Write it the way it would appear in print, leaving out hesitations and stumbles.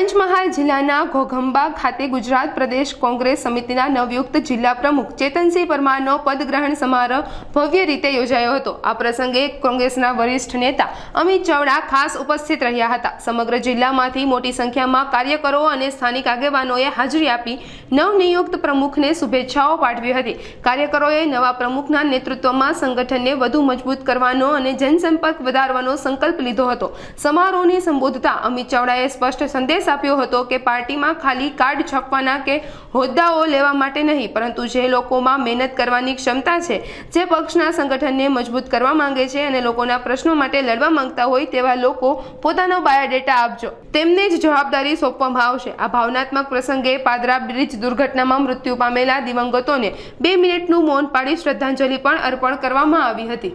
પંચમહાલ જિલ્લાના ઘોઘંબા ખાતે ગુજરાત પ્રદેશ કોંગ્રેસ સમિતિના નવયુક્ત જિલ્લા પ્રમુખ ચેતનસિંહ પરમારનો પદગ્રહણ સમારોહ ભવ્ય રીતે યોજાયો હતો। આ પ્રસંગે કોંગ્રેસના વરિષ્ઠ નેતા અમિત ચાવડા ખાસ ઉપસ્થિત રહ્યા હતા। સમગ્ર જિલ્લામાંથી મોટી સંખ્યામાં કાર્યકરો અને સ્થાનિક આગેવાનોએ હાજરી આપી નવનિયુક્ત પ્રમુખને શુભેચ્છાઓ પાઠવી હતી। કાર્યકરોએ નવા પ્રમુખના નેતૃત્વમાં સંગઠનને વધુ મજબૂત કરવાનો અને જનસંપર્ક વધારવાનો સંકલ્પ લીધો હતો। સમારોહને સંબોધતા અમિત ચાવડાએ સ્પષ્ટ સંદેશ આપ્યો હતો કે પાર્ટીમાં ખાલી કાર્ડ છાપવાના કે હોદ્દાઓ લેવા માટે નહીં, પરંતુ જે લોકોમાં મહેનત કરવાની ક્ષમતા છે, જે પક્ષના સંગઠનને મજબૂત કરવા માંગે છે અને લોકોના પ્રશ્નો માટે લડવા માંગતા હોય તેવા લોકો પોતાનો બાયોડેટા આપજો, તેમને જ જવાબદારી સોંપવામાં આવશે। આ ભાવનાત્મક પ્રસંગે પાદરા બ્રિજ દુર્ઘટનામાં મૃત્યુ પામેલા દિવંગતોને 2 મિનિટનું મૌન પાળી શ્રદ્ધાંજલિ પણ અર્પણ કરવામાં આવી હતી।